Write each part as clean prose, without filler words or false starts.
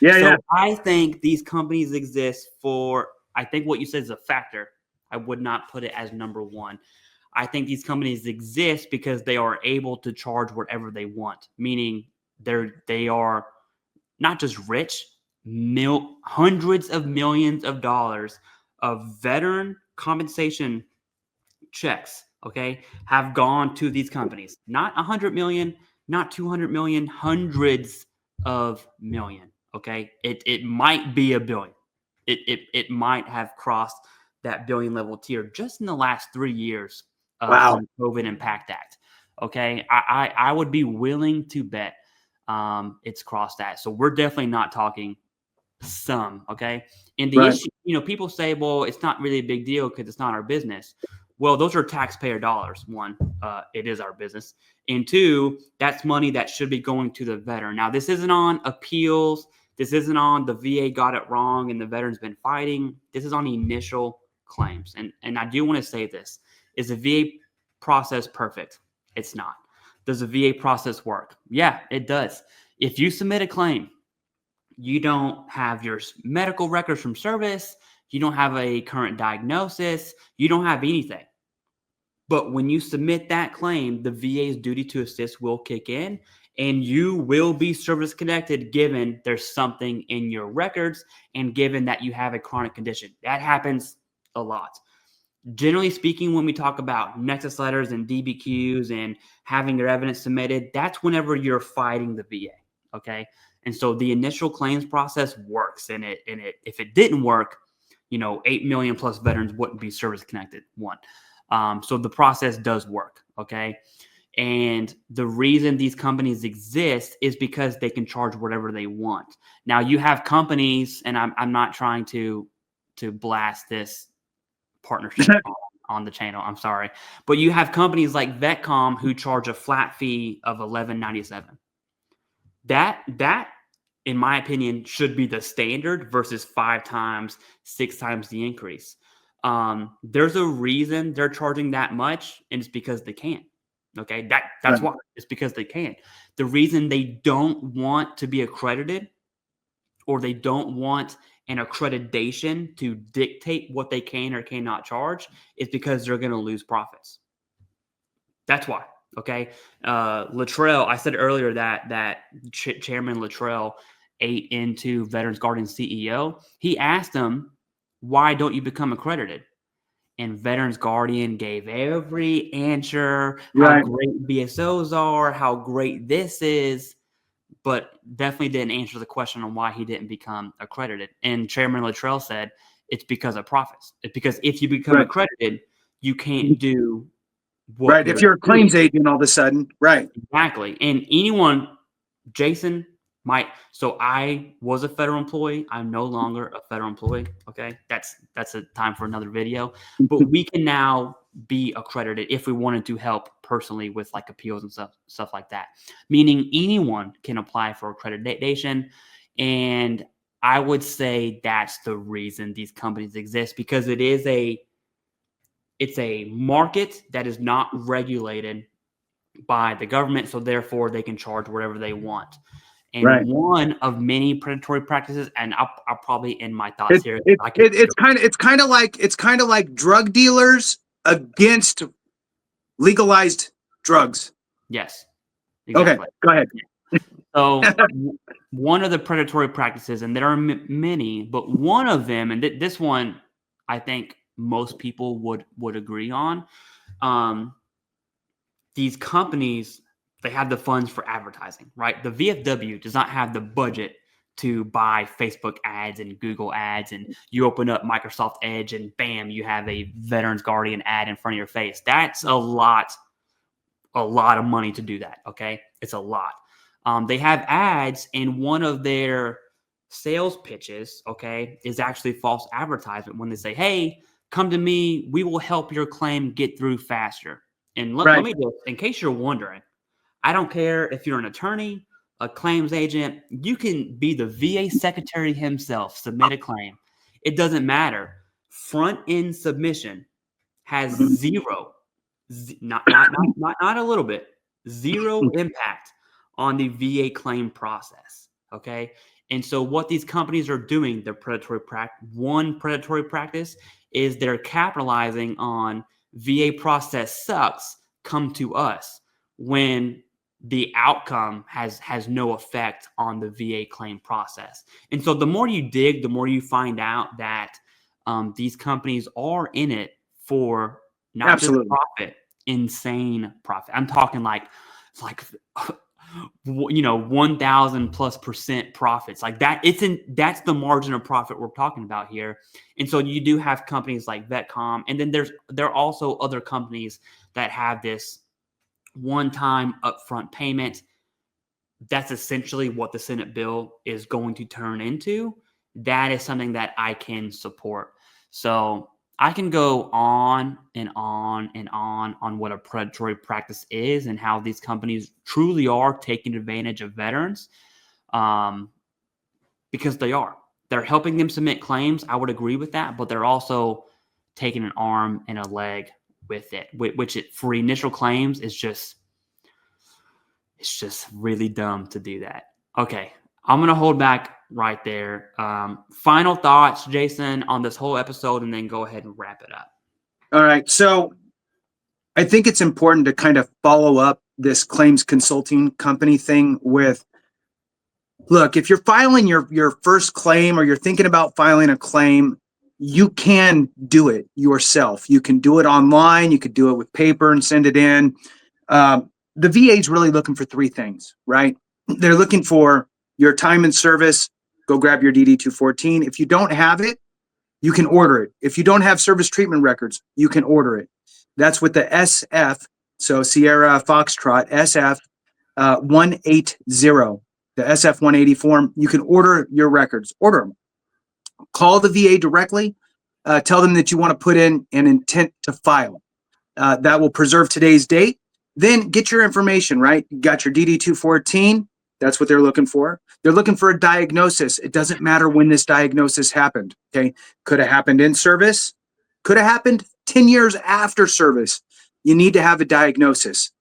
Yeah, So yeah. I think these companies exist for, I think what you said is a factor. I would not put it as number one. I think these companies exist because they are able to charge whatever they want, meaning they are not just rich, hundreds of millions of dollars of veteran compensation checks, okay, have gone to these companies. Not 100 million, not 200 million, hundreds of million, okay? It might be a billion. It might have crossed that billion level tier just in the last 3 years Wow. from the COVID Impact Act. Okay, I would be willing to bet it's crossed that. So we're definitely not talking some. Okay, and the Right. issue, people say, well, it's not really a big deal because it's not our business. Well, those are taxpayer dollars. One, it is our business, and two, that's money that should be going to the veteran. Now, this isn't on appeals. This isn't on the VA got it wrong and the veteran's been fighting. This is on initial claims. And I do want to say this. Is the VA process perfect? It's not. Does the VA process work? Yeah, it does. If you submit a claim, you don't have your medical records from service, you don't have a current diagnosis, you don't have anything. But when you submit that claim, the VA's duty to assist will kick in and you will be service connected given there's something in your records and given that you have a chronic condition. That happens a lot. Generally speaking, when we talk about Nexus letters and DBQs and having your evidence submitted, that's whenever you're fighting the VA. Okay. And so the initial claims process works. And if it didn't work, 8 million plus veterans wouldn't be service connected. One. So the process does work. Okay. And the reason these companies exist is because they can charge whatever they want. Now you have companies, and I'm not trying to blast this partnership on the channel. I'm sorry. But you have companies like VETCOMM who charge a flat fee of $11.97. That in my opinion should be the standard versus 5 times, 6 times the increase. There's a reason they're charging that much, and it's because they can. Okay, that's why. It's because they can. The reason they don't want to be accredited, or they don't want an accreditation to dictate what they can or cannot charge, is because they're going to lose profits. That's why. Okay, Luttrell. I said earlier that Chairman Luttrell ate into Veterans Guardian CEO. He asked him, "Why don't you become accredited?" And Veterans Guardian gave every answer, how great VSOs are, how great this is, but definitely didn't answer the question on why he didn't become accredited. And Chairman Luttrell said it's because of profits. It's because if you become accredited, you can't do what If you're a claims agent all of a sudden. Right. Exactly. And anyone, Jason, so I was a federal employee. I'm no longer a federal employee. Okay. That's a time for another video. But we can now be accredited if we wanted to help personally with like appeals and stuff like that. Meaning anyone can apply for accreditation. And I would say that's the reason these companies exist, because it's a market that is not regulated by the government, so therefore they can charge whatever they want. And one of many predatory practices, and I'll probably end my thoughts here. It's kind of like drug dealers against legalized drugs. Yes, exactly. Okay, go ahead. So one of the predatory practices, and there are many, but one of them, and this one I think most people would agree on. These companies, they have the funds for advertising, right? The VFW does not have the budget to buy Facebook ads and Google ads, and you open up Microsoft Edge and bam, you have a Veterans Guardian ad in front of your face. That's a lot of money to do that. Okay. It's a lot. They have ads, and one of their sales pitches, okay, is actually false advertisement when they say, hey, come to me, we will help your claim get through faster. And let me just, in case you're wondering, I don't care if you're an attorney, a claims agent, you can be the VA secretary himself, submit a claim. It doesn't matter. Front end submission has zero, not a little bit, zero impact on the VA claim process. Okay. And so what these companies are doing, their predatory practice is they're capitalizing on VA process sucks, come to us, when the outcome has no effect on the VA claim process. And so the more you dig, the more you find out that these companies are in it for not Absolutely. just profit, insane profit. I'm talking like 1,000+% profits like that. That's the margin of profit we're talking about here. And so you do have companies like VETCOMM, and then there are also other companies that have this one-time upfront payment. That's essentially what the Senate bill is going to turn into. That is something that I can support. So I can go on and on and on what a predatory practice is and how these companies truly are taking advantage of veterans, because they're helping them submit claims. I would agree with that, but they're also taking an arm and a leg with it, which for initial claims is just really dumb to do that. Okay, I'm going to hold back right there. Final thoughts, Jason, on this whole episode, and then go ahead and wrap it up. All right. So I think it's important to kind of follow up this claims consulting company thing with, look, if you're filing your first claim or you're thinking about filing a claim, you can do it yourself. You can do it online. You could do it with paper and send it in. The VA is really looking for three things, right? They're looking for your time in service. Go grab your DD-214. If you don't have it, you can order it. If you don't have service treatment records, you can order it. That's with the SF, so Sierra Foxtrot, SF 180. The SF-180 form, you can order your records. Order them. Call the VA directly. Tell them that you want to put in an intent to file. That will preserve today's date. Then get your information, right? You got your DD-214. That's what they're looking for. They're looking for a diagnosis. It doesn't matter when this diagnosis happened, okay? Could have happened in service. Could have happened 10 years after service. You need to have a diagnosis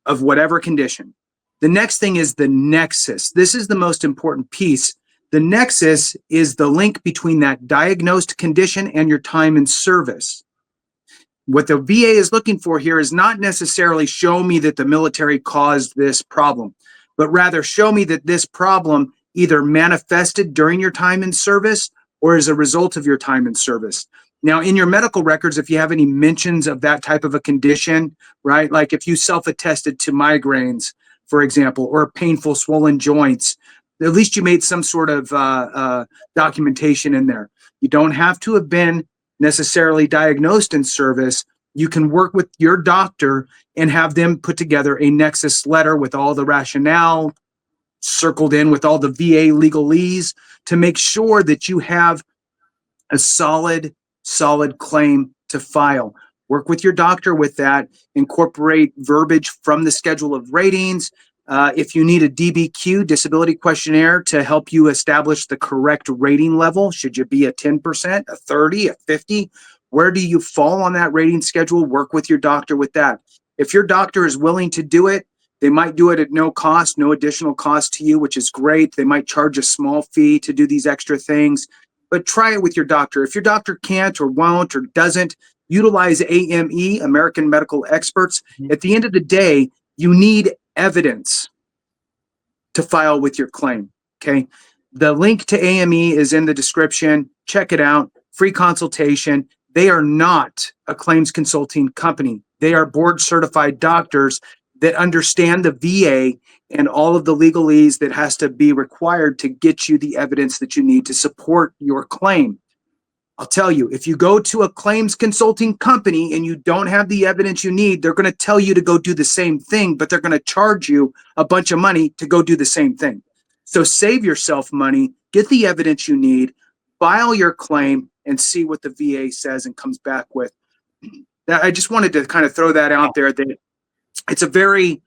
of whatever condition. The next thing is the nexus. This is the most important piece. The nexus is the link between that diagnosed condition and your time in service. What the VA is looking for here is not necessarily show me that the military caused this problem, but rather show me that this problem either manifested during your time in service or as a result of your time in service. Now, in your medical records, if you have any mentions of that type of a condition, right? Like if you self-attested to migraines, for example, or painful swollen joints, at least you made some sort of documentation in there. You don't have to have been necessarily diagnosed in service. You can work with your doctor and have them put together a Nexus letter with all the rationale circled in with all the VA legalese to make sure that you have a solid claim to file. Work with your doctor with that. Incorporate verbiage from the schedule of ratings. If you need a DBQ, disability questionnaire, to help you establish the correct rating level, should you be a 10%, a 30, a 50? Where do you fall on that rating schedule? Work with your doctor with that. If your doctor is willing to do it, they might do it at no cost, no additional cost to you, which is great. They might charge a small fee to do these extra things, but try it with your doctor. If your doctor can't or won't or doesn't, utilize AME, American Medical Experts. At the end of the day, you need evidence to file with your claim, okay? The link to AME is in the description. Check it out. Free consultation. They are not a claims consulting company. They are board certified doctors that understand the VA and all of the legalese that has to be required to get you the evidence that you need to support your claim. I'll tell you, if you go to a claims consulting company and you don't have the evidence you need, they're going to tell you to go do the same thing, but they're going to charge you a bunch of money to go do the same thing. So save yourself money, get the evidence you need, file your claim, and see what the VA says and comes back with. I just wanted to kind of throw that out there, that it's a very,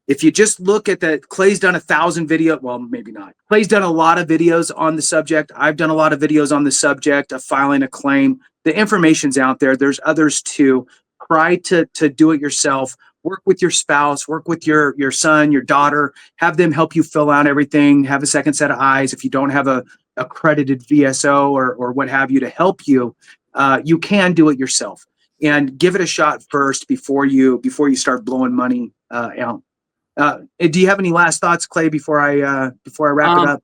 if you just look at that, Clay's done 1,000 videos. Well, maybe not. Clay's done a lot of videos on the subject. I've done a lot of videos on the subject of filing a claim. The information's out there. There's others too. try to do it yourself. Work with your spouse, work with your son, your daughter, have them help you fill out everything, have a second set of eyes. If you don't have a accredited VSO or what have you to help you, you can do it yourself, and give it a shot first before you start blowing money out. Do you have any last thoughts, Clay, before I wrap it up?